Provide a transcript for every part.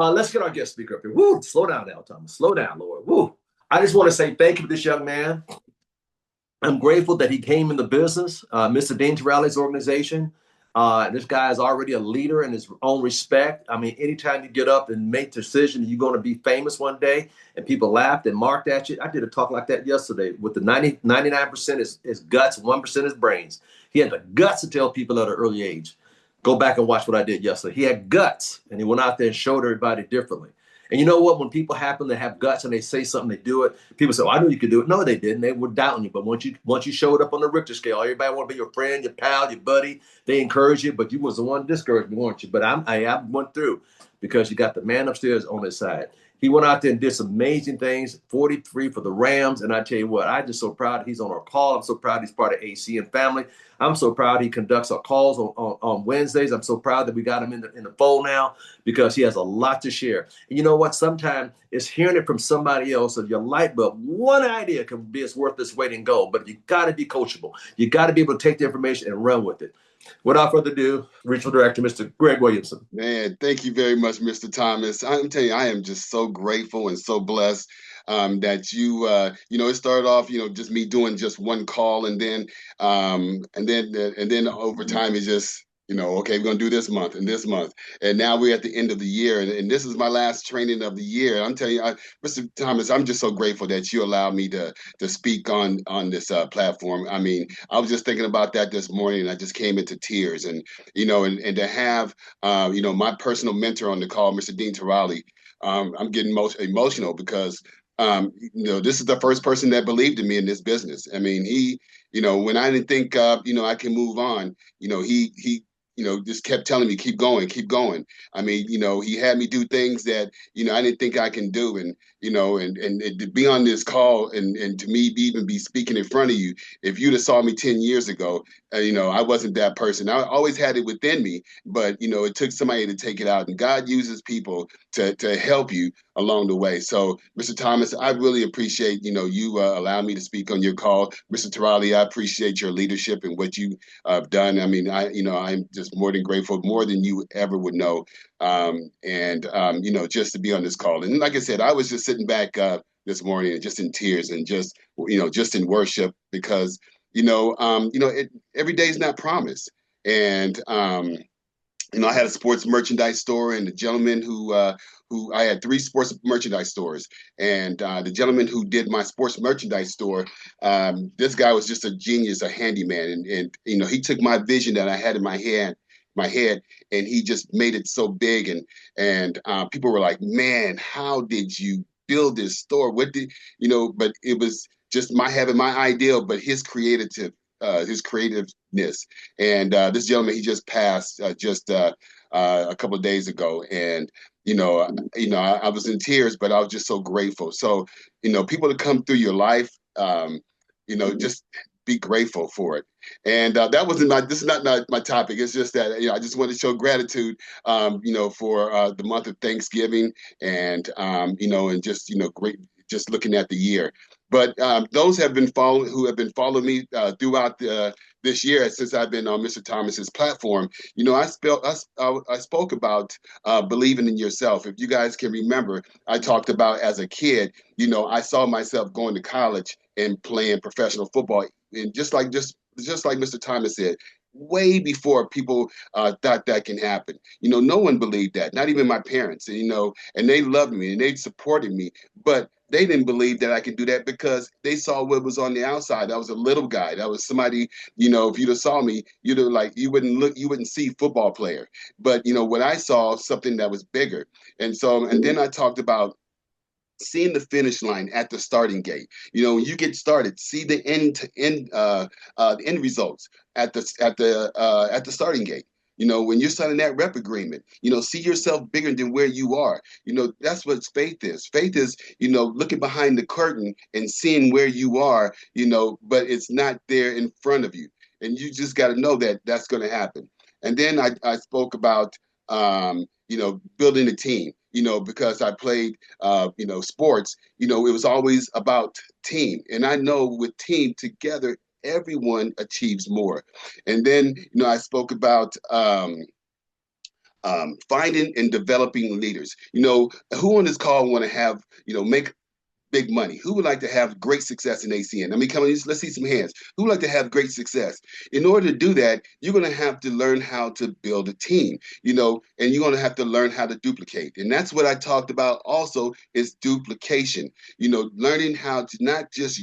Let's get our guest speaker up here. Woo, slow down now, Thomas. Slow down, Lord. Woo. I just want to say thank you to this young man. I'm grateful that he came in the business, Mr. Dean Torelli's organization. This guy is already a leader in his own respect. I mean, anytime you get up and make decisions, you're going to be famous one day, and people laughed and marked at you. I did a talk like that yesterday with the 99% is guts, 1% is brains. He had the guts to tell people at an early age. Go back and watch what I did yesterday. He had guts, and he went out there and showed everybody differently. And you know what? When people happen to have guts and they say something, they do it. People say, "Oh, I knew you could do it." No, they didn't. They were doubting you. But once you showed up on the Richter scale, everybody want to be your friend, your pal, your buddy. They encourage you, but you was the one discouraged me, weren't you? But I went through because you got the man upstairs on his side. He went out there and did some amazing things. 43 for the Rams, and I tell you what, I'm just so proud he's on our call. I'm so proud he's part of AC and family. I'm so proud he conducts our calls on Wednesdays. I'm so proud that we got him in the fold now because he has a lot to share. And you know what? Sometimes it's hearing it from somebody else of your light bulb. One idea can be as worth its weight in gold, but you got to be coachable. You got to be able to take the information and run with it. Without further ado, Regional Director, Mr. Greg Williamson. Man, thank you very much, Mr. Thomas. I'm telling you, I am just so grateful and so blessed that it started off, just me doing just one call, and then over time, it's just, okay, we're gonna do this month and this month, and now we're at the end of the year, and this is my last training of the year. I'm telling you, Mr. Thomas, I'm just so grateful that you allowed me to speak on this platform. I mean, I was just thinking about that this morning, and I just came into tears, and and to have my personal mentor on the call, Mr. Dean Torelli. I'm getting most emotional because this is the first person that believed in me in this business. I mean, he, when I didn't think, I can move on, he just kept telling me, keep going, keep going. I mean, he had me do things that, I didn't think I can do. And, and to be on this call and to me even be speaking in front of you, if you'd have saw me 10 years ago, I wasn't that person. I always had it within me, but, it took somebody to take it out. And God uses people to help you along the way. So, Mr. Thomas, I really appreciate, you allow me to speak on your call. Mr. Torelli, I appreciate your leadership and what you have done. I mean, I'm just more than grateful, more than you ever would know. Just to be on this call. And like I said, I was just sitting back this morning and just in tears and just in worship because, every day is not promised. And, I had a sports merchandise store, and the gentleman who I had 3 sports merchandise stores, and the gentleman who did my sports merchandise store, this guy was just a genius, a handyman, and he took my vision that I had in my head, and he just made it so big, and people were like, "Man, how did you build this store? What did But it was just having my ideal, but his creativeness. And this gentleman, he just passed just a couple of days ago, and I was in tears, but I was just so grateful. So people that come through your life, just be grateful for it. And that wasn't my. This is not my topic. It's just that I just want to show gratitude, for the month of Thanksgiving, and and just great, just looking at the year. But those who have been following me throughout this year since I've been on Mr. Thomas's platform. I spoke about believing in yourself. If you guys can remember, I talked about as a kid. I saw myself going to college and playing professional football, and just like Mr. Thomas said, way before people thought that can happen. No one believed that, not even my parents, and they loved me and they supported me, but they didn't believe that I could do that because they saw what was on the outside. I was a little guy. That was somebody, if you'd have saw me, you wouldn't see football player. But, what I saw, something that was bigger. And then I talked about seeing the finish line at the starting gate. When you get started, see the end results at the starting gate. When you're signing that rep agreement, see yourself bigger than where you are. That's what faith is. Faith is, looking behind the curtain and seeing where you are, but it's not there in front of you. And you just got to know that that's going to happen. And then I spoke about, building a team, because I played, sports, it was always about team. And I know with team together, everyone achieves more. And then, I spoke about Finding and developing leaders. Who on this call want to have, make big money? Who would like to have great success in ACN? I mean, come on, let's see some hands. Who would like to have great success? In order to do that, you're going to have to learn how to build a team, and you're going to have to learn how to duplicate. And that's what I talked about also is duplication, learning how to not just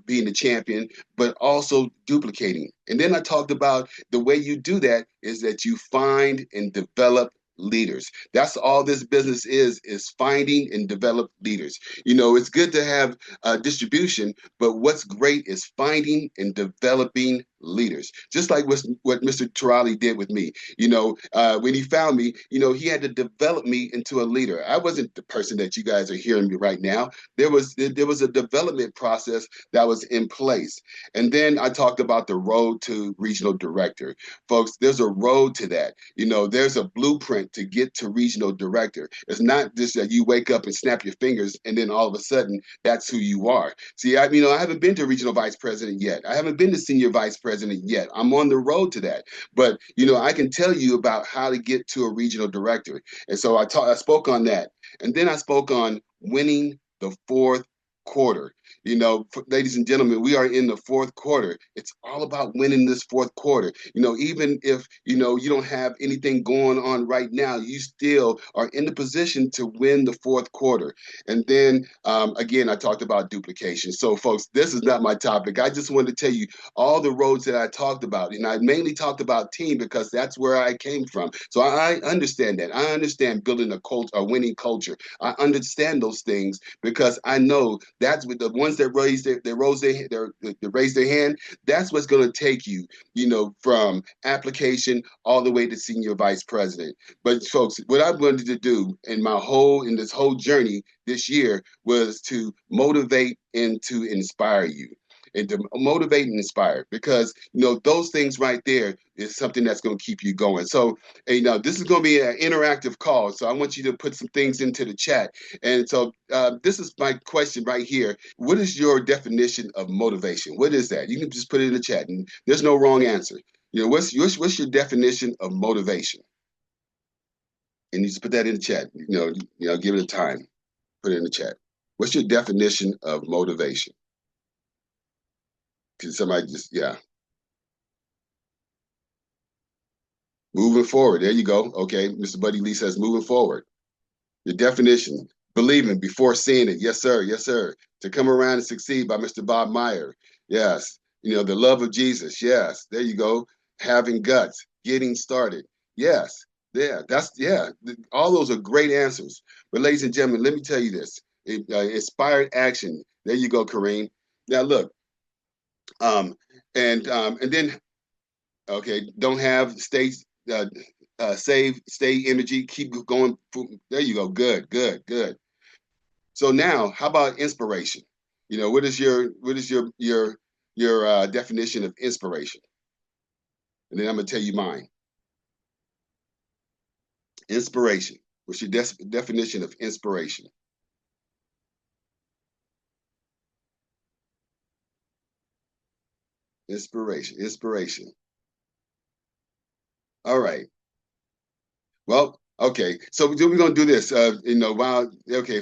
being the champion, but also duplicating. And then I talked about the way you do that is that you find and develop leaders. That's all this business is finding and develop leaders. It's good to have distribution, but what's great is finding and developing leaders. Just like what Mr. Turali did with me. When he found me, he had to develop me into a leader. I wasn't the person that you guys are hearing me right now. There was a development process that was in place. And then I talked about the road to regional director. Folks, there's a road to that. There's a blueprint to get to regional director. It's not just that you wake up and snap your fingers and then all of a sudden that's who you are. See, I haven't been to regional vice president yet. I haven't been to senior vice president yet. I'm on the road to that. But, I can tell you about how to get to a regional director. And so I spoke on that. And then I spoke on winning the fourth quarter. Ladies and gentlemen, we are in the fourth quarter. It's all about winning this fourth quarter. Even if, you don't have anything going on right now, you still are in the position to win the fourth quarter. And then, again, I talked about duplication. So, folks, this is not my topic. I just wanted to tell you all the roads that I talked about. And I mainly talked about team because that's where I came from. So I understand that. I understand building a winning culture. I understand those things because I know that's with the ones that raise their hand. That's what's going to take you, from application all the way to senior vice president. But folks, what I wanted to do in this whole journey this year was to motivate and to inspire you. And to motivate and inspire, because those things right there is something that's going to keep you going. So, this is going to be an interactive call. So I want you to put some things into the chat. And so this is my question right here. What is your definition of motivation? What is that? You can just put it in the chat, and there's no wrong answer. What's your definition of motivation? And you just put that in the chat. Give it a time. Put it in the chat. What's your definition of motivation? Can somebody yeah. Moving forward. There you go. Okay. Mr. Buddy Lee says moving forward. Your definition, believing before seeing it. Yes, sir. Yes, sir. To come around and succeed by Mr. Bob Meyer. Yes. The love of Jesus. Yes. There you go. Having guts. Getting started. Yes. Yeah. All those are great answers. But ladies and gentlemen, let me tell you this. Inspired action. There you go, Kareem. Now look. And then, okay, don't have save, stay energy, keep going. There you go. Good. So now, how about inspiration? What is your definition of inspiration? And then I'm gonna tell you mine. Inspiration. What's your definition of inspiration? Inspiration. All right. Well, okay. So we're going to do this.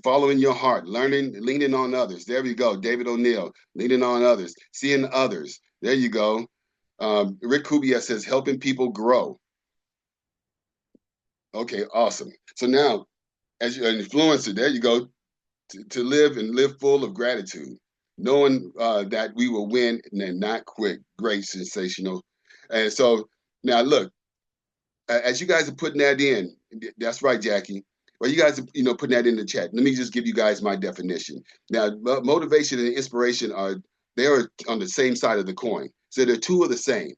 Following your heart, leaning on others. There we go. David O'Neill, leaning on others, seeing others. There you go. Rick Kubia says, helping people grow. Okay, awesome. So now, as you're an influencer, there you go. To live full of gratitude. Knowing that we will win and not quit. Great, sensational. And so now look, as you guys are putting that in, that's right, Jackie. Well, you guys are putting that in the chat. Let me just give you guys my definition. Now, motivation and inspiration are on the same side of the coin. So they're two of the same.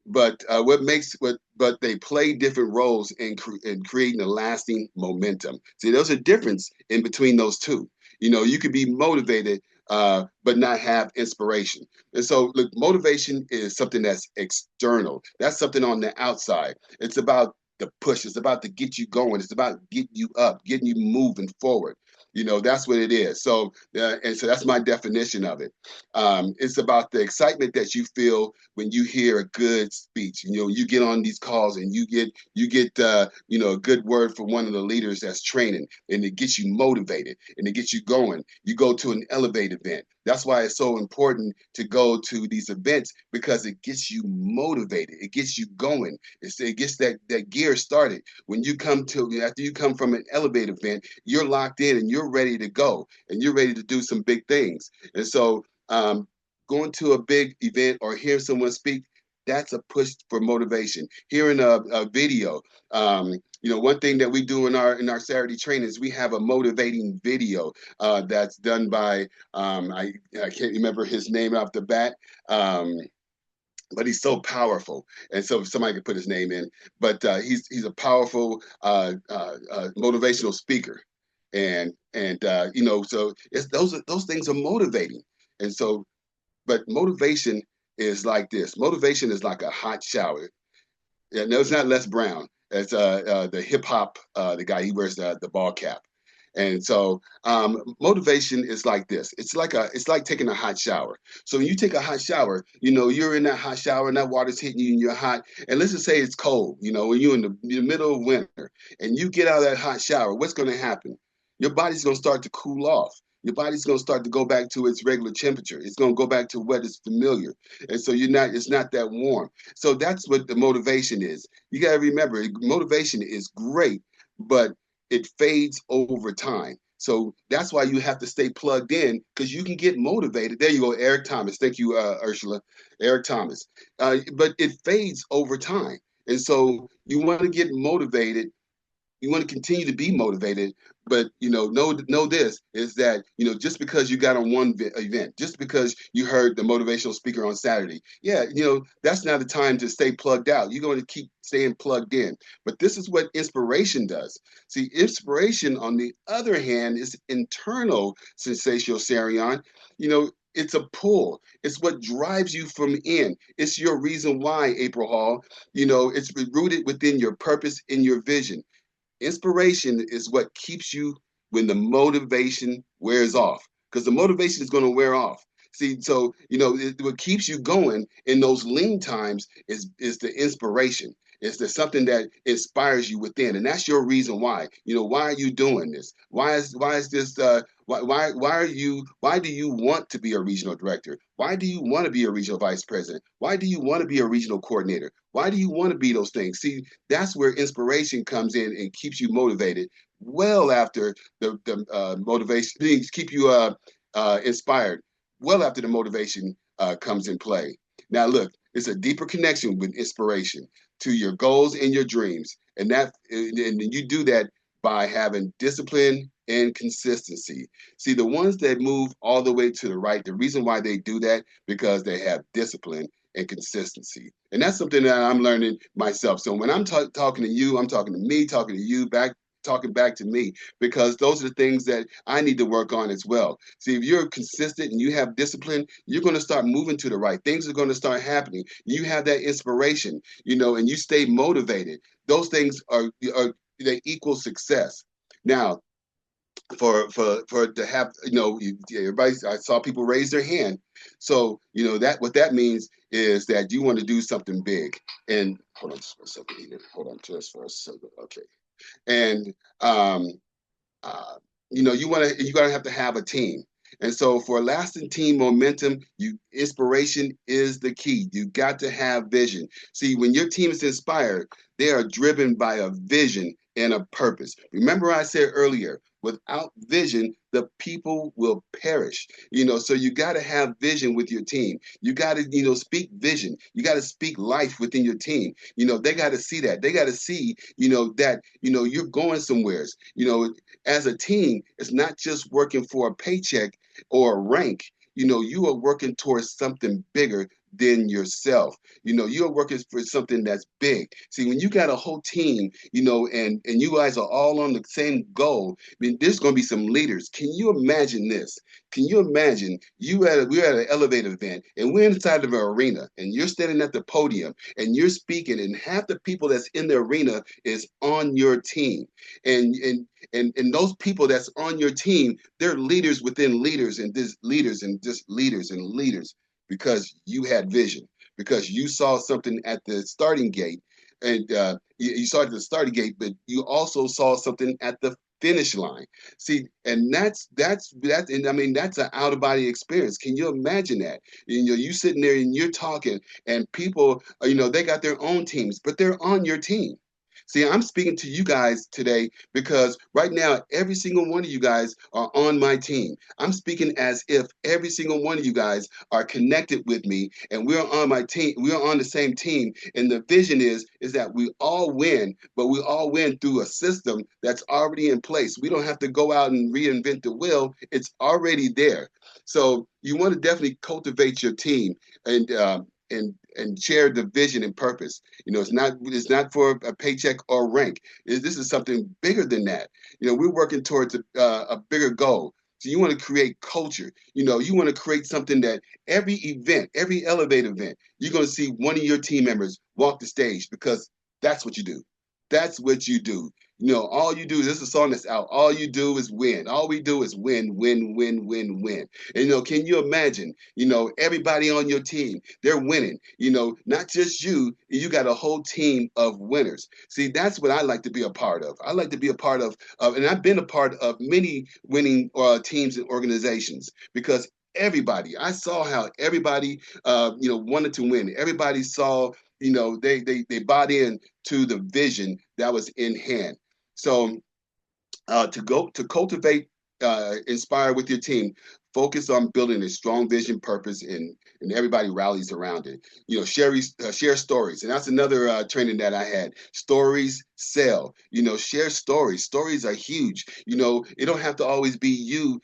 But but they play different roles in creating a lasting momentum. See, there's a difference in between those two. You could be motivated, but not have inspiration. And so, look, motivation is something that's external. That's something on the outside. It's about the push. It's about to get you going. It's about getting you up, getting you moving forward. That's what it is. So, and so that's my definition of it. It's about the excitement that you feel when you hear a good speech. You get on these calls and you get a good word from one of the leaders that's training, and it gets you motivated and it gets you going. You go to an Elevate event. That's why it's so important to go to these events, because it gets you motivated. It gets you going. It gets that gear started. After you come from an Elevate event, you're locked in and you're ready to go and you're ready to do some big things. And so going to a big event or hearing someone speak, that's a push for motivation. Hearing a video, one thing that we do in our Saturday training is we have a motivating video that's done by I can't remember his name off the bat. But he's so powerful, and so somebody could put his name in. But he's a powerful motivational speaker, and so those things are motivating. And so, but motivation is like this. Motivation is like a hot shower. Yeah, no, it's not Les Brown. It's the hip hop the guy. He wears the ball cap. And so motivation is like this. It's like taking a hot shower. So when you take a hot shower, you're in that hot shower and that water's hitting you and you're hot. And let's just say it's cold, when you're in the middle of winter and you get out of that hot shower, what's going to happen? Your body's going to start to cool off. Your body's going to start to go back to its regular temperature. It's going to go back to what is familiar. And so it's not that warm. So that's what the motivation is. You got to remember, motivation is great, but it fades over time. So that's why you have to stay plugged in, because you can get motivated. There you go, Eric Thomas. Thank you, Ursula. Eric Thomas. But it fades over time. And so you want to get motivated. You want to continue to be motivated, but know this is that just because you got on one event, just because you heard the motivational speaker on Saturday, that's not the time to stay plugged out. You're going to keep staying plugged in. But this is what inspiration does. See, inspiration, on the other hand, is internal sensational serion. It's a pull. It's what drives you from in. It's your reason why, April Hall. It's rooted within your purpose and your vision. Inspiration is what keeps you when the motivation wears off, because the motivation is going to wear off. See, so what keeps you going in those lean times is the inspiration. It's something that inspires you within, and that's your reason why. Why are you doing this? Why is this? Why do you want to be a regional director? Why do you want to be a regional vice president? Why do you want to be a regional coordinator? Why do you want to be those things? See, that's where inspiration comes in and keeps you motivated well after the motivation, things keep you inspired well after the motivation comes in play. Now, look, it's a deeper connection with inspiration to your goals and your dreams. And you do that by having discipline and consistency. See, the ones that move all the way to the right, the reason why they do that, because they have discipline and consistency. And that's something that I'm learning myself. So when I'm talking to you, I'm talking to me, talking to you, talking back to me, because those are the things that I need to work on as well. See, if you're consistent and you have discipline, you're going to start moving to the right. Things are going to start happening. You have that inspiration, and you stay motivated. Those things they equal success. Now, for to have, everybody, I saw people raise their hand. So, that what that means is that you want to do something big. And hold on just for a second here. Hold on just for a second. Okay. And you're gonna have to have a team. And so for lasting team momentum, inspiration is the key. You got to have vision. See, when your team is inspired, they are driven by a vision and a purpose. Remember I said earlier, without vision, the people will perish. So you got to have vision with your team. You got to, speak vision. You got to speak life within your team. They got to see that. They got to see, that, you're going somewheres. As a team, it's not just working for a paycheck or a rank. You are working towards something bigger than yourself. You're working for something that's big. See, when you got a whole team, and you guys are all on the same goal, I mean, there's going to be some leaders. Can you imagine this? Can you imagine we're at an elevator event and we're inside of an arena and you're standing at the podium and you're speaking and half the people that's in the arena is on your team. And those people that's on your team, they're leaders within leaders and just leaders and just leaders and leaders because you had vision, because you saw something at the starting gate and you saw it at the starting gate, but you also saw something at the finish line. See, and and I mean that's an out of body experience. Can you imagine that? You sitting there and you're talking, and people, they got their own teams, but they're on your team. See, I'm speaking to you guys today because right now, every single one of you guys are on my team. I'm speaking as if every single one of you guys are connected with me and we're on my team. We're on the same team. And the vision is that we all win, but we all win through a system that's already in place. We don't have to go out and reinvent the wheel. It's already there. So you want to definitely cultivate your team and share the vision and purpose. It's not for a paycheck or rank. This is something bigger than that. We're working towards a bigger goal. So you want to create culture. You want to create something that every event, every Elevate event, you're going to see one of your team members walk the stage because that's what you do. That's what you do. All you do, this is a song that's out. All you do is win. All we do is win, win, win, win, win. And can you imagine, everybody on your team, they're winning, not just you, you got a whole team of winners. See, that's what I like to be a part of. I like to be a part of and I've been a part of many winning teams and organizations because I saw how everybody, wanted to win. Everybody saw, they bought in to the vision that was in hand. So to cultivate, inspire with your team, focus on building a strong vision, purpose, and everybody rallies around it. Share stories, and that's another training that I had. Stories sell. Share stories. Stories are huge. It don't have to always be you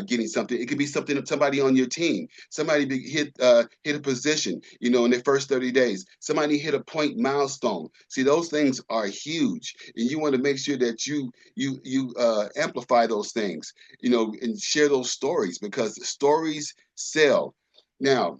getting something. It could be something of somebody on your team. Somebody hit a position, in their first 30 days. Somebody hit a point milestone. See, those things are huge, and you want to make sure that you amplify those things, and share those stories because stories sell. Now,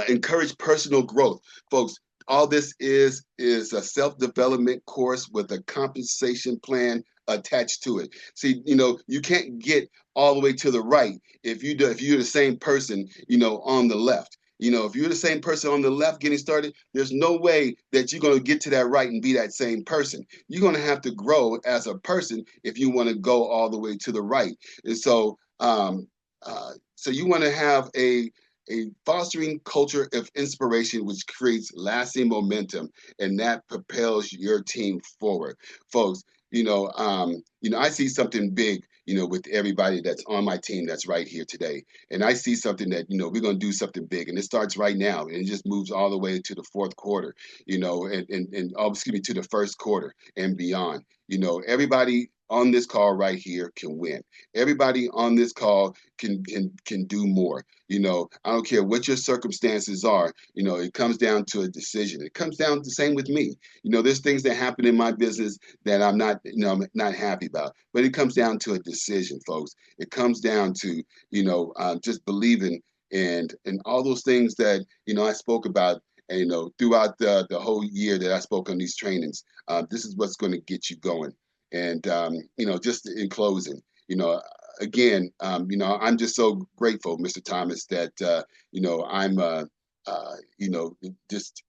encourage personal growth, folks. All this is a self-development course with a compensation plan attached to it. See, you can't get all the way to the right if you're the same person, on the left. If you're the same person on the left getting started, there's no way that you're going to get to that right and be that same person. You're going to have to grow as a person if you want to go all the way to the right. And so, so you want to have a fostering culture of inspiration, which creates lasting momentum, and that propels your team forward, folks. I see something big, with everybody that's on my team that's right here today. And I see something that, we're going to do something big. And it starts right now. And it just moves all the way to the fourth quarter, to the first quarter and beyond. Everybody on this call right here can win. Everybody on this call can do more. I don't care what your circumstances are. It comes down to a decision. It comes down to the same with me. There's things that happen in my business that I'm not happy about. But it comes down to a decision, folks. It comes down to just believing and all those things that I spoke about. And, throughout the whole year that I spoke on these trainings, this is what's going to get you going. And just in closing, again, I'm just so grateful, Mr. Thomas, that I'm just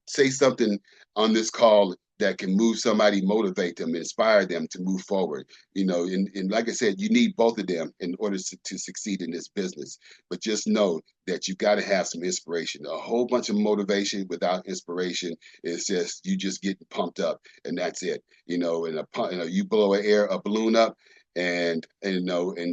say something on this call that can move somebody, motivate them, inspire them to move forward. And like I said, you need both of them in order to succeed in this business. But just know that you got to have some inspiration. A whole bunch of motivation without inspiration is just you just getting pumped up, and that's it. You blow a balloon up, and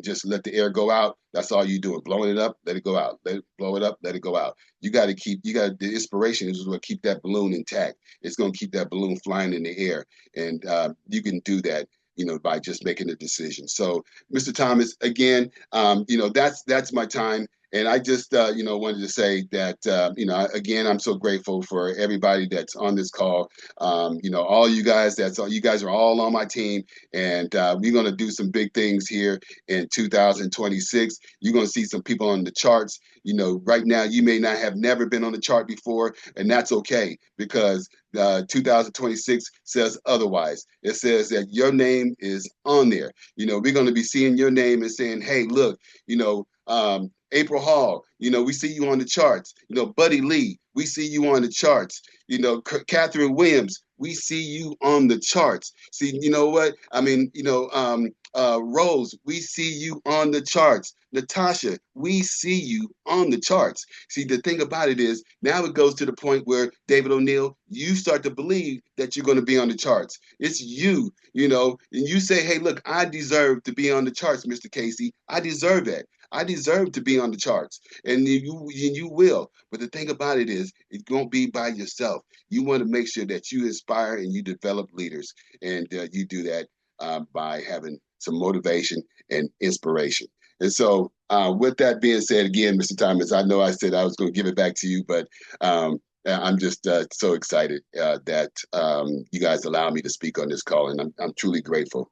just let the air go out. That's all you doing, blowing it up, let it go out. Blow it up, let it go out. The inspiration is what keep that balloon intact. It's going to keep that balloon flying in the air, and you can do that by just making a decision. So, Mr. Thomas, again, that's my time. And I just, wanted to say that, again, I'm so grateful for everybody that's on this call. All you guys, you guys are all on my team, and we're going to do some big things here in 2026. You're going to see some people on the charts. Right now, you may not have never been on the chart before, and that's okay, because 2026 says otherwise. It says that your name is on there. We're going to be seeing your name and saying, hey, look, April Hall, we see you on the charts. Buddy Lee, we see you on the charts. Catherine Williams, we see you on the charts. See, you know what? I mean, Rose, we see you on the charts. Natasha, we see you on the charts. See, the thing about it is now it goes to the point where, David O'Neill, you start to believe that you're going to be on the charts. It's you, and you say, hey, look, I deserve to be on the charts, Mr. Casey. I deserve that. I deserve to be on the charts, and you will. But the thing about it is, it won't be by yourself. You want to make sure that you inspire and you develop leaders, and you do that by having some motivation and inspiration. And so, with that being said, again, Mr. Thomas, I know I said I was going to give it back to you, but I'm just so excited that you guys allow me to speak on this call, and I'm truly grateful